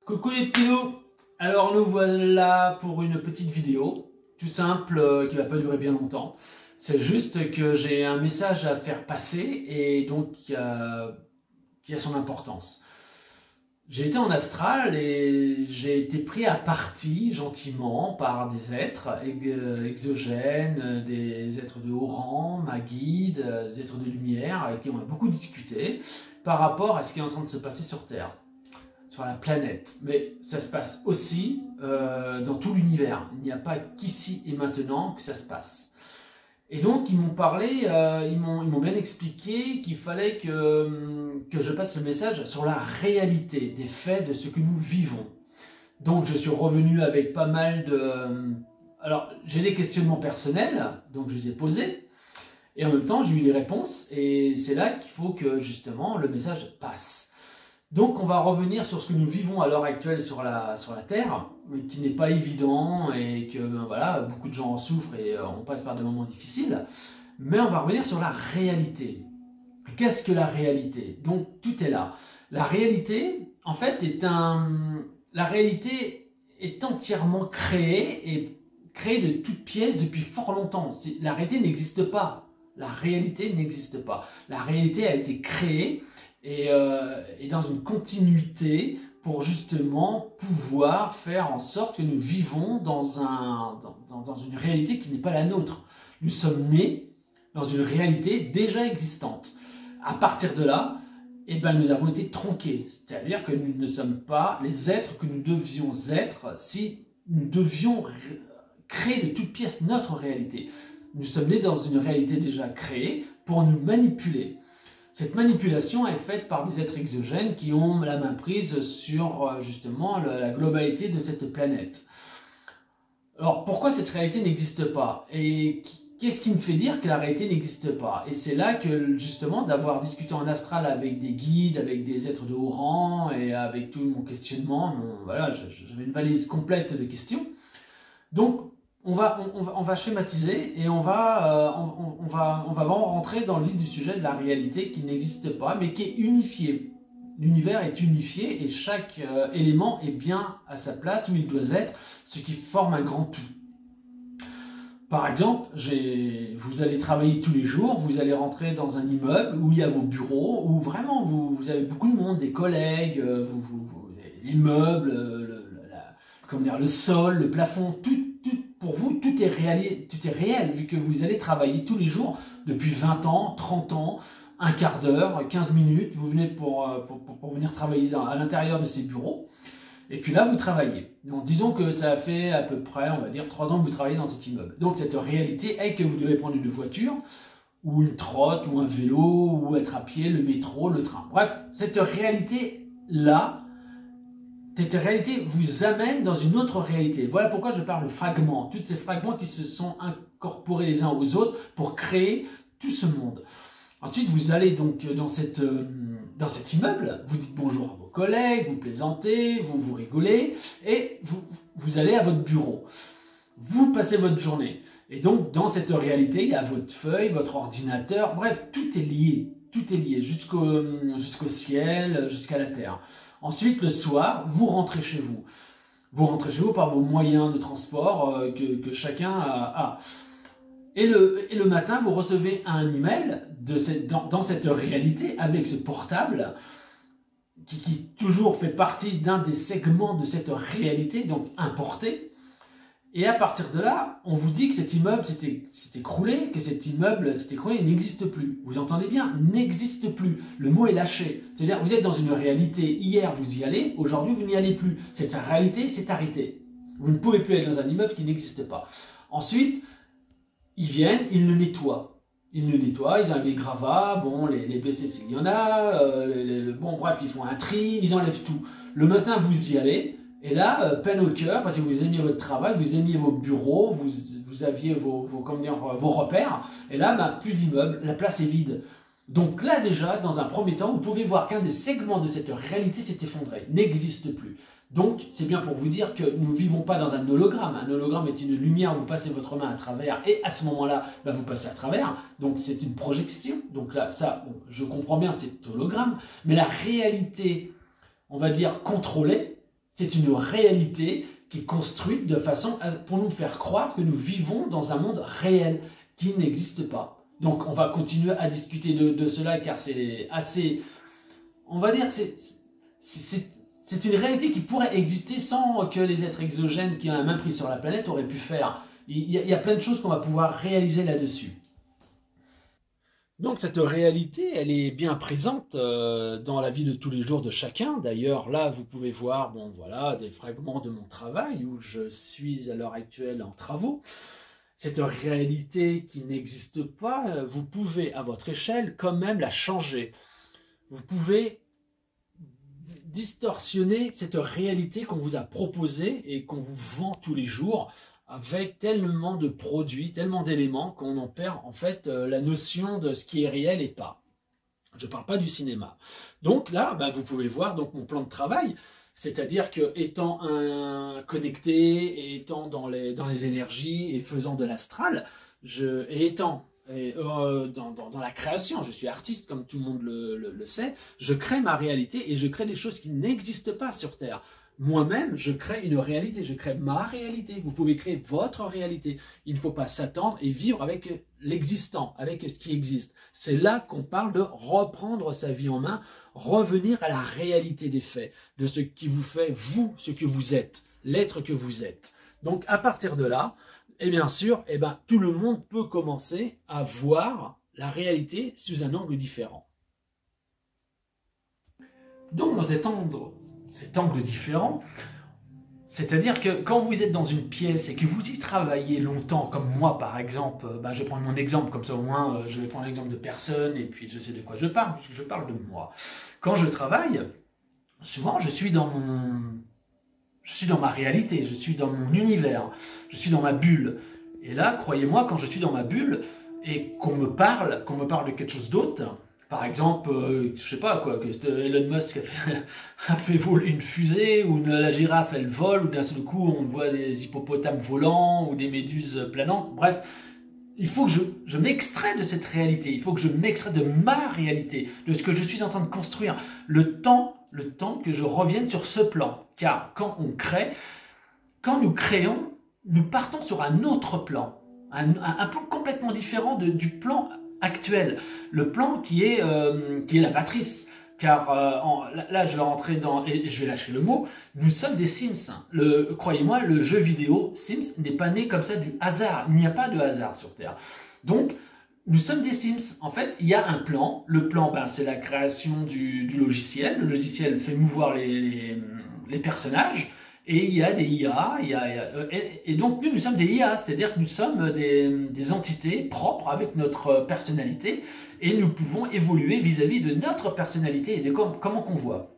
Coucou les petits loups. Alors nous voilà pour une petite vidéo, tout simple, qui va pas durer bien longtemps. C'est juste que j'ai un message à faire passer et donc qui a son importance. J'ai été en astral et j'ai été pris à partie gentiment par des êtres exogènes, des êtres de haut rang, ma guide, des êtres de lumière avec qui on a beaucoup discuté par rapport à ce qui est en train de se passer sur Terre. Sur la planète, mais ça se passe aussi dans tout l'univers. Il n'y a pas qu'ici et maintenant que ça se passe. Et donc ils m'ont parlé, ils m'ont bien expliqué qu'il fallait que je passe le message sur la réalité des faits de ce que nous vivons. Donc je suis revenu avec pas mal de... Alors j'ai des questionnements personnels, donc je les ai posés, et en même temps j'ai eu les réponses, et c'est là qu'il faut que justement le message passe. Donc on va revenir sur ce que nous vivons à l'heure actuelle sur la Terre, qui n'est pas évident et que voilà, beaucoup de gens en souffrent et on passe par des moments difficiles. Mais on va revenir sur la réalité. Qu'est-ce que la réalité? Donc tout est là. La réalité, en fait, la réalité est entièrement créée et créée de toutes pièces depuis fort longtemps. La réalité n'existe pas. La réalité n'existe pas. La réalité a été créée et dans une continuité pour justement pouvoir faire en sorte que nous vivons dans une réalité qui n'est pas la nôtre. Nous sommes nés dans une réalité déjà existante. À partir de là, eh ben, nous avons été tronqués, c'est-à-dire que nous ne sommes pas les êtres que nous devions être si nous devions créer de toutes pièces notre réalité. Nous sommes nés dans une réalité déjà créée pour nous manipuler. Cette manipulation est faite par des êtres exogènes qui ont la main prise sur justement la globalité de cette planète. Alors pourquoi cette réalité n'existe pas? Et qu'est-ce qui me fait dire que la réalité n'existe pas? Et c'est là que justement d'avoir discuté en astral avec des guides, avec des êtres de haut rang et avec tout mon questionnement, voilà, j'avais une valise complète de questions. Donc on va schématiser et on va vraiment rentrer dans le vif du sujet de la réalité qui n'existe pas, mais qui est unifiée. L'univers est unifié et chaque élément est bien à sa place où il doit être, ce qui forme un grand tout. Par exemple, vous allez travailler tous les jours, vous allez rentrer dans un immeuble où il y a vos bureaux, où vraiment vous avez beaucoup de monde, des collègues, les meubles, comment dire, le sol, le plafond, pour vous, tout est réel, vu que vous allez travailler tous les jours depuis 20 ans, 30 ans, un quart d'heure, 15 minutes, vous venez pour venir travailler à l'intérieur de ces bureaux, et puis là, vous travaillez. Donc, disons que ça fait à peu près, on va dire, 3 ans que vous travaillez dans cet immeuble. Donc, cette réalité est que vous devez prendre une voiture, ou une trotte, ou un vélo, ou être à pied, le métro, le train. Bref, cette réalité-là, cette réalité vous amène dans une autre réalité. Voilà pourquoi je parle de fragments. Tous ces fragments qui se sont incorporés les uns aux autres pour créer tout ce monde. Ensuite, vous allez donc dans cet immeuble, vous dites bonjour à vos collègues, vous plaisantez, vous rigolez, et vous allez à votre bureau. Vous passez votre journée. Et donc, dans cette réalité, il y a votre feuille, votre ordinateur, bref, tout est lié. Tout est lié, jusqu'au ciel, jusqu'à la terre. Ensuite, le soir, vous rentrez chez vous. Vous rentrez chez vous par vos moyens de transport que chacun a. Et le matin, vous recevez un email dans cette réalité avec ce portable qui toujours fait partie d'un des segments de cette réalité, donc importé. Et à partir de là, on vous dit que cet immeuble s'est écroulé, il n'existe plus. Vous entendez bien, n'existe plus. Le mot est lâché. C'est-à-dire, vous êtes dans une réalité, hier vous y allez, aujourd'hui vous n'y allez plus. Cette réalité s'est arrêtée. Vous ne pouvez plus être dans un immeuble qui n'existe pas. Ensuite, ils viennent, ils le nettoient. Ils le nettoient, ils enlèvent les gravats, bon, les blessés s'il y en a, bon bref, ils font un tri, ils enlèvent tout. Le matin, vous y allez. Et là, peine au cœur, parce que vous aimiez votre travail, vous aimiez vos bureaux, vous aviez vos repères, et là, plus d'immeuble, la place est vide. Donc là déjà, dans un premier temps, vous pouvez voir qu'un des segments de cette réalité s'est effondré, n'existe plus. Donc c'est bien pour vous dire que nous ne vivons pas dans un hologramme. Un hologramme est une lumière où vous passez votre main à travers, et à ce moment-là, vous passez à travers. Donc c'est une projection. Donc là, ça, bon, je comprends bien, c'est hologramme, mais la réalité, on va dire, contrôlée, C'est une réalité qui est construite de façon pour nous faire croire que nous vivons dans un monde réel qui n'existe pas. Donc on va continuer à discuter de cela car c'est assez, on va dire, c'est une réalité qui pourrait exister sans que les êtres exogènes qui ont la main prise sur la planète auraient pu faire. Il y a plein de choses qu'on va pouvoir réaliser là-dessus. Donc cette réalité, elle est bien présente dans la vie de tous les jours de chacun. D'ailleurs, là, vous pouvez voir, bon voilà, des fragments de mon travail où je suis à l'heure actuelle en travaux. Cette réalité qui n'existe pas, vous pouvez à votre échelle quand même la changer. Vous pouvez distorsionner cette réalité qu'on vous a proposée et qu'on vous vend tous les jours avec tellement de produits, tellement d'éléments qu'on en perd en fait la notion de ce qui est réel et pas. Je ne parle pas du cinéma. Donc là, vous pouvez voir donc, mon plan de travail, c'est-à-dire que étant connecté et étant dans les énergies et faisant de l'astral, et étant dans la création, je suis artiste comme tout le monde le sait, je crée ma réalité et je crée des choses qui n'existent pas sur Terre. Moi-même, je crée une réalité, je crée ma réalité. Vous pouvez créer votre réalité. Il ne faut pas s'attendre et vivre avec l'existant, avec ce qui existe. C'est là qu'on parle de reprendre sa vie en main, revenir à la réalité des faits, de ce qui vous fait, vous, ce que vous êtes, l'être que vous êtes. Donc, à partir de là, et bien sûr, tout le monde peut commencer à voir la réalité sous un angle différent. Donc, dans cet angle différent, c'est-à-dire que quand vous êtes dans une pièce et que vous y travaillez longtemps, comme moi par exemple, je vais prendre mon exemple, comme ça au moins je vais prendre l'exemple de personne et puis je sais de quoi je parle, puisque je parle de moi. Quand je travaille, souvent je suis dans ma réalité, je suis dans mon univers, je suis dans ma bulle. Et là, croyez-moi, quand je suis dans ma bulle et qu'on me parle de quelque chose d'autre, par exemple, je sais pas quoi, que Elon Musk a fait voler une fusée, ou la girafe elle vole, ou d'un seul coup on voit des hippopotames volants, ou des méduses planantes, bref. Il faut que je m'extrais de cette réalité, il faut que je m'extrais de ma réalité, de ce que je suis en train de construire, le temps que je revienne sur ce plan. Car quand on crée, quand nous créons, nous partons sur un autre plan, un plan complètement différent du plan actuel, le plan qui est la matrice. Car là, je vais rentrer dans, et je vais lâcher le mot, nous sommes des Sims. Croyez-moi, le jeu vidéo Sims n'est pas né comme ça du hasard. Il n'y a pas de hasard sur Terre. Donc, nous sommes des Sims. En fait, il y a un plan. Le plan, c'est la création du logiciel. Le logiciel fait mouvoir les personnages. Et il y a des IA, et donc nous sommes des IA, c'est-à-dire que nous sommes des entités propres avec notre personnalité, et nous pouvons évoluer vis-à-vis de notre personnalité et de comment qu'on voit.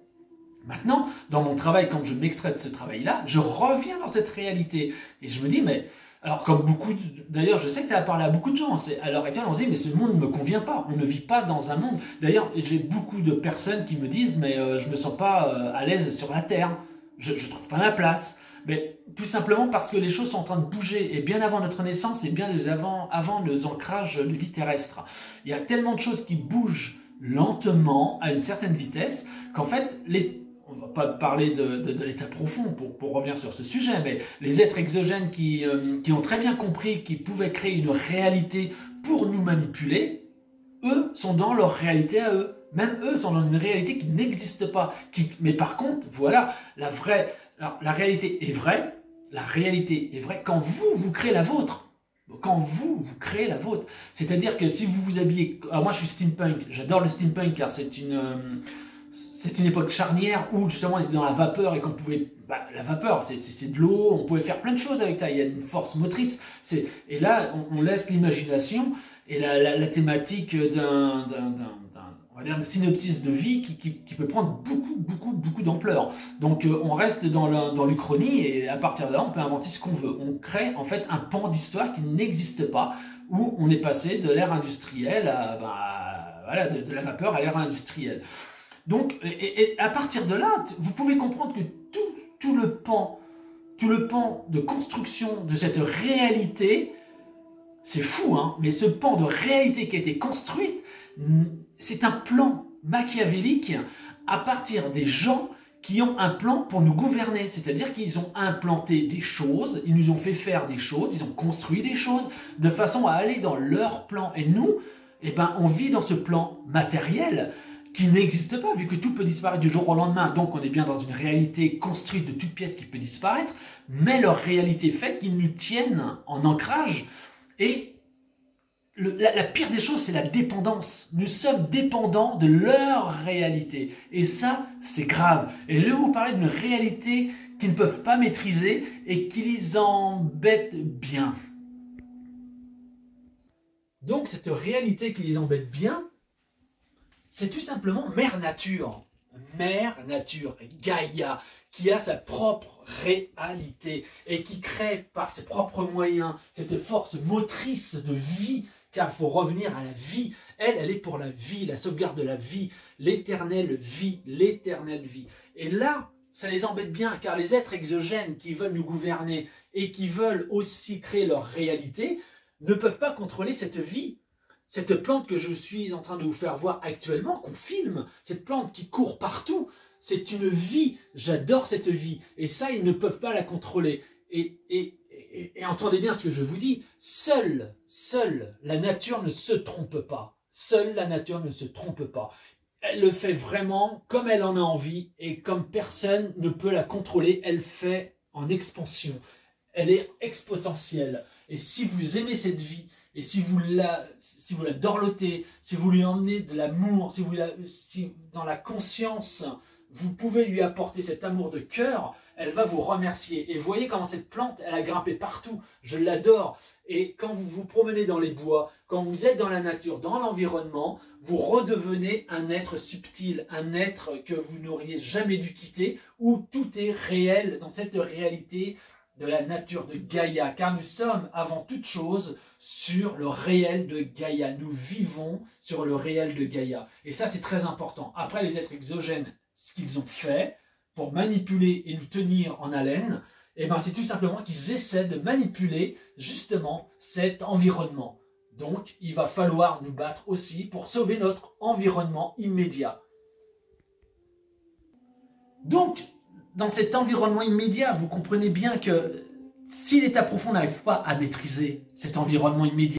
Maintenant, dans mon travail, quand je m'extrais de ce travail-là, je reviens dans cette réalité, et je me dis, mais, alors comme beaucoup, d'ailleurs je sais que ça va parler à beaucoup de gens, à l'heure actuelle on se dit, mais ce monde ne me convient pas, on ne vit pas dans un monde, d'ailleurs j'ai beaucoup de personnes qui me disent, mais je ne me sens pas à l'aise sur la Terre. Je ne trouve pas ma place, mais tout simplement parce que les choses sont en train de bouger, et bien avant notre naissance, et bien avant nos ancrages de vie terrestre. Il y a tellement de choses qui bougent lentement, à une certaine vitesse, qu'en fait, on ne va pas parler de l'état profond pour revenir sur ce sujet, mais les êtres exogènes qui ont très bien compris qu'ils pouvaient créer une réalité pour nous manipuler, eux sont dans leur réalité à eux. Même eux sont dans une réalité qui n'existe pas. Mais par contre, voilà, la réalité est vraie. La réalité est vraie quand vous créez la vôtre. Quand vous créez la vôtre. C'est-à-dire que si vous vous habillez... Alors moi, je suis steampunk. J'adore le steampunk car c'est une époque charnière où justement on était dans la vapeur et qu'on pouvait... la vapeur, c'est de l'eau, on pouvait faire plein de choses avec ça. Il y a une force motrice. Et là, on laisse l'imagination et la thématique on va dire, un synopsis de vie qui peut prendre beaucoup d'ampleur. Donc on reste dans l'Uchronie et à partir de là, on peut inventer ce qu'on veut. On crée en fait un pan d'histoire qui n'existe pas, où on est passé de l'ère industrielle à de la vapeur à l'ère industrielle. Donc, et à partir de là, vous pouvez comprendre que tout le pan de construction de cette réalité, c'est fou, hein, mais ce pan de réalité qui a été construite, c'est un plan machiavélique à partir des gens qui ont un plan pour nous gouverner. C'est-à-dire qu'ils ont implanté des choses, ils nous ont fait faire des choses, ils ont construit des choses de façon à aller dans leur plan. Et nous, eh ben, on vit dans ce plan matériel qui n'existe pas, vu que tout peut disparaître du jour au lendemain. Donc on est bien dans une réalité construite de toutes pièces qui peut disparaître, mais leur réalité fait qu'ils nous tiennent en ancrage. Et la pire des choses, c'est la dépendance. Nous sommes dépendants de leur réalité. Et ça, c'est grave. Et je vais vous parler d'une réalité qu'ils ne peuvent pas maîtriser et qui les embête bien. Donc cette réalité qui les embête bien, c'est tout simplement Mère Nature. Mère Nature, Gaïa, qui a sa propre réalité et qui crée par ses propres moyens cette force motrice de vie, car il faut revenir à la vie. Elle est pour la vie, la sauvegarde de la vie, l'éternelle vie, l'éternelle vie. Et là, ça les embête bien, car les êtres exogènes qui veulent nous gouverner et qui veulent aussi créer leur réalité ne peuvent pas contrôler cette vie. Cette plante que je suis en train de vous faire voir actuellement, qu'on filme, cette plante qui court partout, c'est une vie. J'adore cette vie. Et ça, ils ne peuvent pas la contrôler. Et entendez bien ce que je vous dis, seule la nature ne se trompe pas. Seule la nature ne se trompe pas. Elle le fait vraiment comme elle en a envie et comme personne ne peut la contrôler. Elle fait en expansion. Elle est exponentielle. Et si vous aimez cette vie, et si vous la dorlotez, si vous lui emmenez de l'amour, si dans la conscience, vous pouvez lui apporter cet amour de cœur, elle va vous remercier. Et vous voyez comment cette plante, elle a grimpé partout. Je l'adore. Et quand vous vous promenez dans les bois, quand vous êtes dans la nature, dans l'environnement, vous redevenez un être subtil, un être que vous n'auriez jamais dû quitter, où tout est réel dans cette réalité de la nature de Gaïa, car nous sommes avant toute chose sur le réel de Gaïa. Nous vivons sur le réel de Gaïa. Et ça, c'est très important. Après, les êtres exogènes, ce qu'ils ont fait pour manipuler et nous tenir en haleine, eh ben, c'est tout simplement qu'ils essaient de manipuler justement cet environnement. Donc, il va falloir nous battre aussi pour sauver notre environnement immédiat. Donc, dans cet environnement immédiat, vous comprenez bien que si l'État profond n'arrive pas à maîtriser cet environnement immédiat,